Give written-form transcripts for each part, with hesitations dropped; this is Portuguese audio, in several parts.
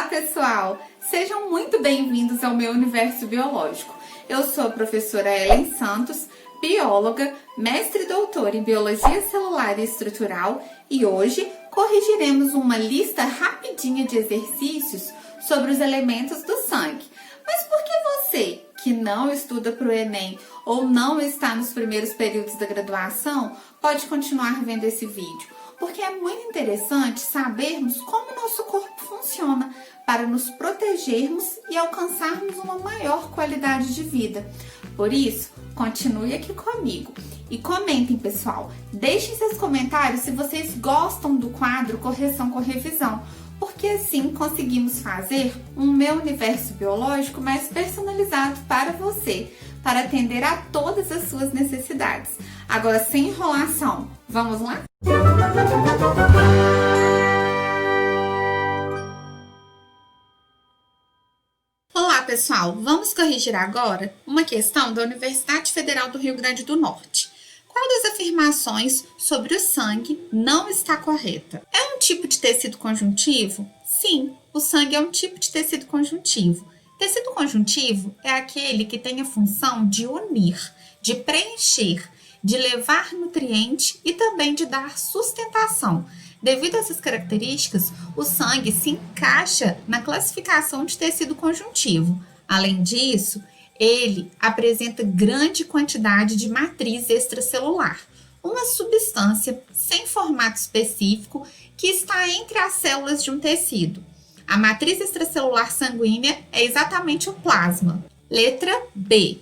pessoal! Sejam muito bem-vindos ao meu universo biológico. Eu sou a professora Ellen Santos, bióloga, mestre e doutora em Biologia Celular e Estrutural, e hoje corrigiremos uma lista rapidinha de exercícios sobre os elementos do sangue. Mas por que você, que não estuda para o Enem ou não está nos primeiros períodos da graduação, pode continuar vendo esse vídeo? Porque é muito interessante sabermos como o nosso corpo funciona para nos protegermos e alcançarmos uma maior qualidade de vida. Por isso, continue aqui comigo e comentem, pessoal. Deixem seus comentários se vocês gostam do quadro Correção com Revisão, porque assim conseguimos fazer um meu universo biológico mais personalizado para você, para atender a todas as suas necessidades. Agora, sem enrolação, vamos lá? Olá, pessoal! Vamos corrigir agora uma questão da Universidade Federal do Rio Grande do Norte. Qual das afirmações sobre o sangue não está correta? É um tipo de tecido conjuntivo? Sim, o sangue é um tipo de tecido conjuntivo. Tecido conjuntivo é aquele que tem a função de unir, de preencher, de levar nutriente e também de dar sustentação. Devido a essas características, o sangue se encaixa na classificação de tecido conjuntivo. Além disso, ele apresenta grande quantidade de matriz extracelular, uma substância sem formato específico que está entre as células de um tecido. A matriz extracelular sanguínea é exatamente o plasma. Letra B.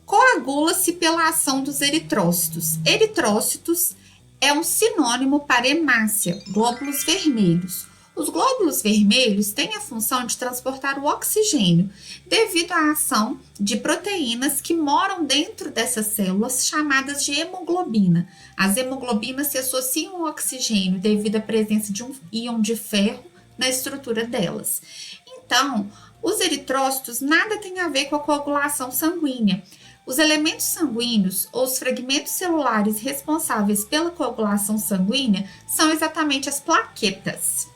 Coagula-se pela ação dos eritrócitos. Eritrócitos é um sinônimo para hemácia, glóbulos vermelhos. Os glóbulos vermelhos têm a função de transportar o oxigênio devido à ação de proteínas que moram dentro dessas células chamadas de hemoglobina. As hemoglobinas se associam ao oxigênio devido à presença de um íon de ferro na estrutura delas. Então, os eritrócitos nada têm a ver com a coagulação sanguínea. Os elementos sanguíneos ou os fragmentos celulares responsáveis pela coagulação sanguínea são exatamente as plaquetas.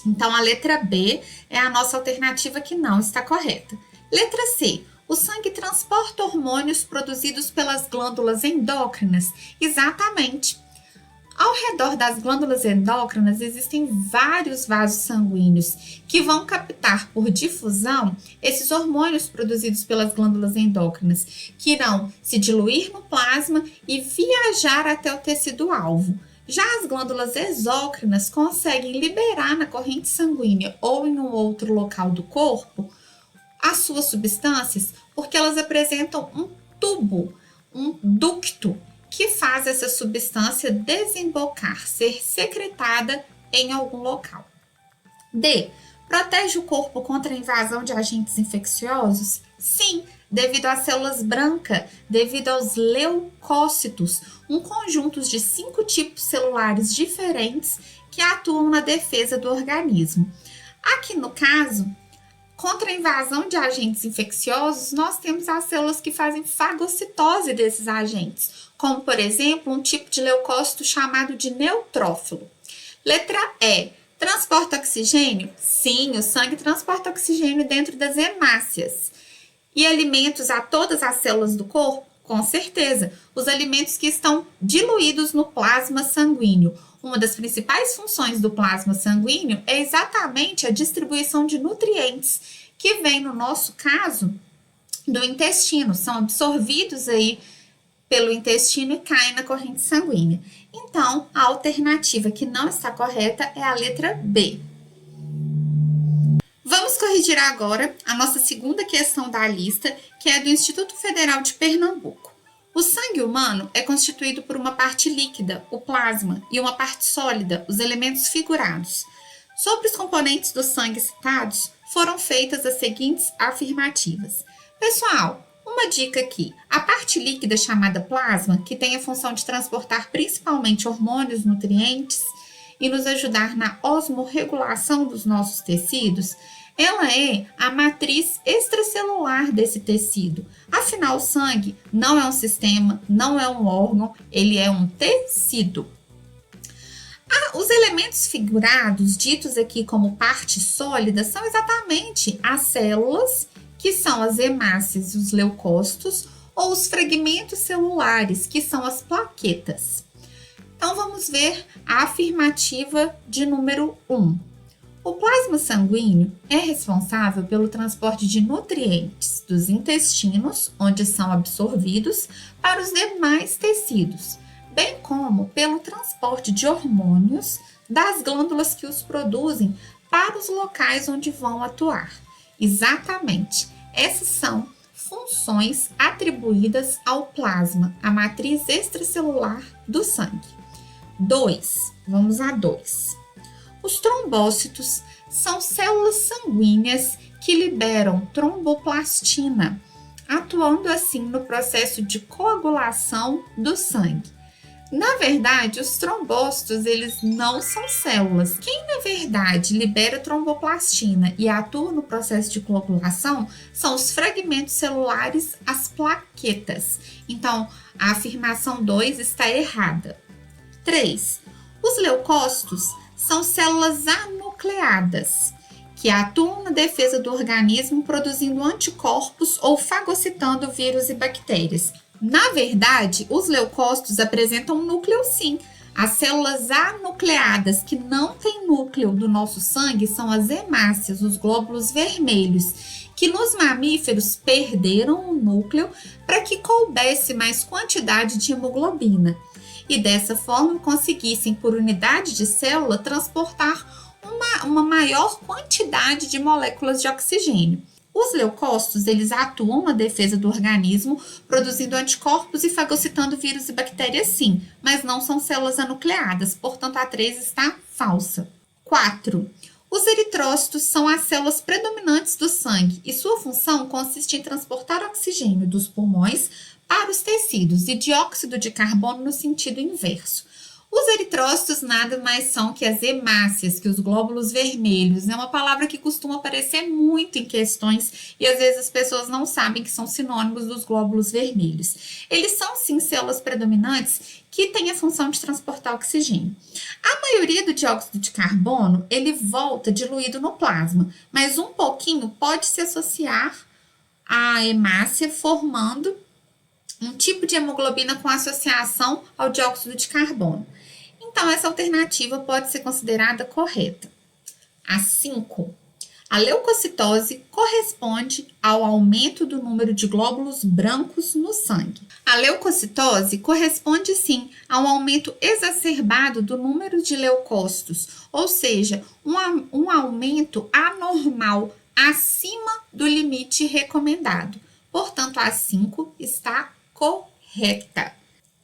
Então, a letra B é a nossa alternativa que não está correta. Letra C. O sangue transporta hormônios produzidos pelas glândulas endócrinas. Exatamente. Ao redor das glândulas endócrinas existem vários vasos sanguíneos que vão captar por difusão esses hormônios produzidos pelas glândulas endócrinas, que irão se diluir no plasma e viajar até o tecido-alvo. Já as glândulas exócrinas conseguem liberar na corrente sanguínea ou em um outro local do corpo as suas substâncias porque elas apresentam um tubo, um ducto, que faz essa substância desembocar, ser secretada em algum local. D. Protege o corpo contra a invasão de agentes infecciosos? Sim, devido às células brancas, devido aos leucócitos, um conjunto de 5 tipos celulares diferentes que atuam na defesa do organismo. Aqui no caso, contra a invasão de agentes infecciosos, nós temos as células que fazem fagocitose desses agentes, como, por exemplo, um tipo de leucócito chamado de neutrófilo. Letra E. Transporta oxigênio? Sim, o sangue transporta oxigênio dentro das hemácias. E alimentos a todas as células do corpo? Com certeza. Os alimentos que estão diluídos no plasma sanguíneo. Uma das principais funções do plasma sanguíneo é exatamente a distribuição de nutrientes, que vem, no nosso caso, do intestino. São absorvidos aí pelo intestino e caem na corrente sanguínea. Então, a alternativa que não está correta é a letra B. Vamos corrigir agora a nossa segunda questão da lista, que é do Instituto Federal de Pernambuco. O sangue humano é constituído por uma parte líquida, o plasma, e uma parte sólida, os elementos figurados. Sobre os componentes do sangue citados, foram feitas as seguintes afirmativas. Pessoal, uma dica aqui, a parte líquida chamada plasma, que tem a função de transportar principalmente hormônios, nutrientes e nos ajudar na osmorregulação dos nossos tecidos, ela é a matriz extracelular desse tecido. Afinal, o sangue não é um sistema, não é um órgão, ele é um tecido. Os elementos figurados, ditos aqui como parte sólida, são exatamente as células, que são as hemácias e os leucócitos, ou os fragmentos celulares, que são as plaquetas. Então, vamos ver a afirmativa de número 1. O plasma sanguíneo é responsável pelo transporte de nutrientes dos intestinos, onde são absorvidos, para os demais tecidos, bem como pelo transporte de hormônios das glândulas que os produzem para os locais onde vão atuar. Exatamente, essas são funções atribuídas ao plasma, a matriz extracelular do sangue. 2. Vamos a 2. Os trombócitos são células sanguíneas que liberam tromboplastina, atuando assim no processo de coagulação do sangue. Na verdade, os trombócitos, eles não são células. Quem, na verdade, libera tromboplastina e atua no processo de coagulação são os fragmentos celulares, as plaquetas. Então, a afirmação 2 está errada. 3. Os leucócitos são células anucleadas, que atuam na defesa do organismo produzindo anticorpos ou fagocitando vírus e bactérias. Na verdade, os leucócitos apresentam um núcleo sim. As células anucleadas que não têm núcleo do nosso sangue são as hemácias, os glóbulos vermelhos, que nos mamíferos perderam o núcleo para que coubesse mais quantidade de hemoglobina e dessa forma conseguissem, por unidade de célula, transportar uma maior quantidade de moléculas de oxigênio. Os leucócitos, eles atuam na defesa do organismo, produzindo anticorpos e fagocitando vírus e bactérias sim, mas não são células anucleadas, portanto a 3 está falsa. 4. Os eritrócitos são as células predominantes do sangue e sua função consiste em transportar oxigênio dos pulmões para os tecidos e dióxido de carbono no sentido inverso. Os eritrócitos nada mais são que as hemácias, que os glóbulos vermelhos. É uma palavra que costuma aparecer muito em questões e às vezes as pessoas não sabem que são sinônimos dos glóbulos vermelhos. Eles são sim células predominantes que têm a função de transportar oxigênio. A maioria do dióxido de carbono, ele volta diluído no plasma, mas um pouquinho pode se associar à hemácia formando um tipo de hemoglobina com associação ao dióxido de carbono. Então, essa alternativa pode ser considerada correta. A 5. A leucocitose corresponde ao aumento do número de glóbulos brancos no sangue. A leucocitose corresponde, sim, a um aumento exacerbado do número de leucócitos, ou seja, um aumento anormal acima do limite recomendado. Portanto, a 5 está correta.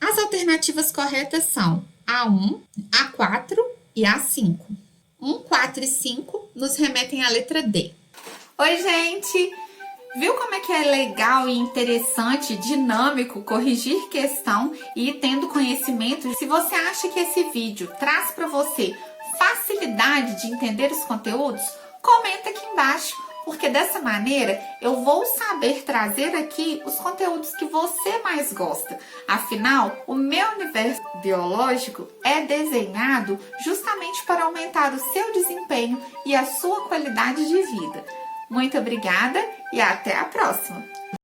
As alternativas corretas são A1, A4 e A5. 1, 4 e 5 nos remetem à letra D. Oi, gente! Viu como é que é legal e interessante, dinâmico, corrigir questão e ir tendo conhecimento? Se você acha que esse vídeo traz para você facilidade de entender os conteúdos, comenta aqui embaixo, porque dessa maneira eu vou saber trazer aqui os conteúdos que você mais gosta. Afinal, o meu universo biológico é desenhado justamente para aumentar o seu desempenho e a sua qualidade de vida. Muito obrigada e até a próxima!